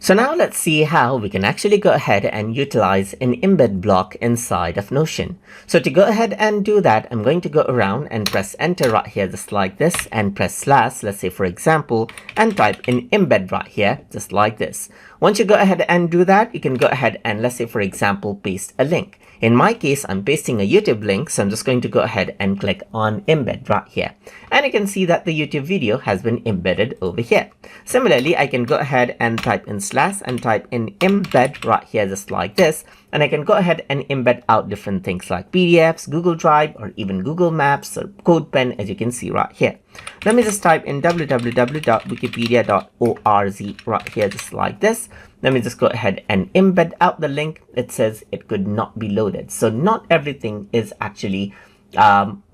So now let's see how we can actually go ahead and utilize an embed block inside of Notion. So to go ahead and do that, I'm going to go around and press enter right here just like this and press slash, let's say for example, and type in embed right here just like this. Once you go ahead and do that, you can go ahead and let's say for example, paste a link. In my case, I'm pasting a YouTube link, so I'm just going to go ahead and click on embed right here. And you can see that the YouTube video has been embedded over here. Similarly, I can go ahead and type in slash and type in embed right here just like this. And I can go ahead and embed out different things like PDFs, Google Drive, or even Google Maps or CodePen, as you can see right here. Let me just type in www.wikipedia.org right here just like this. Let me just go ahead and embed out the link. It says it could not be loaded. So not everything is actually actually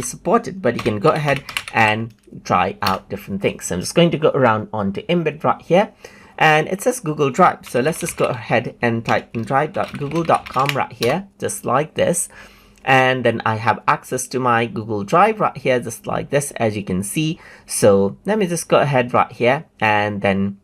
supported, but you can go ahead and try out different things. So I'm just going to go around onto embed right here, and it says Google Drive. So let's just go ahead and type in drive.google.com right here, just like this. And then I have access to my Google Drive right here, just like this, as you can see. So let me just go ahead right here and then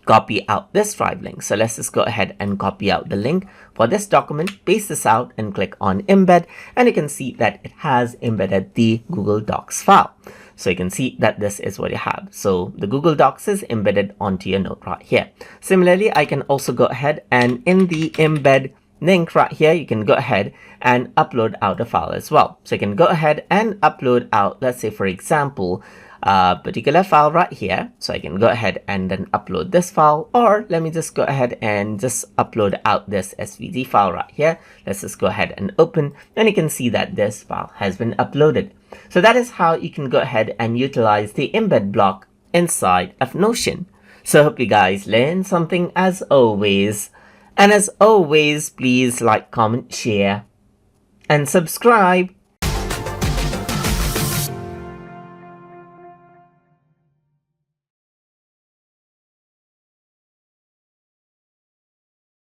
copy out this drive link. So let's just go ahead and copy out the link for this document, paste this out and click on embed, and you can see that it has embedded the Google Docs file. So you can see that this is what you have. So the Google Docs is embedded onto your note right here. Similarly, I can also go ahead and in the embed link right here, you can go ahead and upload out a file as well. So you can go ahead and upload out, let's say for example, a particular file right here. So I can go ahead and then upload this file, or let me just go ahead and just upload out this SVG file right here. Let's just go ahead and open, and you can see that this file has been uploaded. So that is how you can go ahead and utilize the embed block inside of Notion. So I hope you guys learned something as always. And as always, please like, comment, share, and subscribe.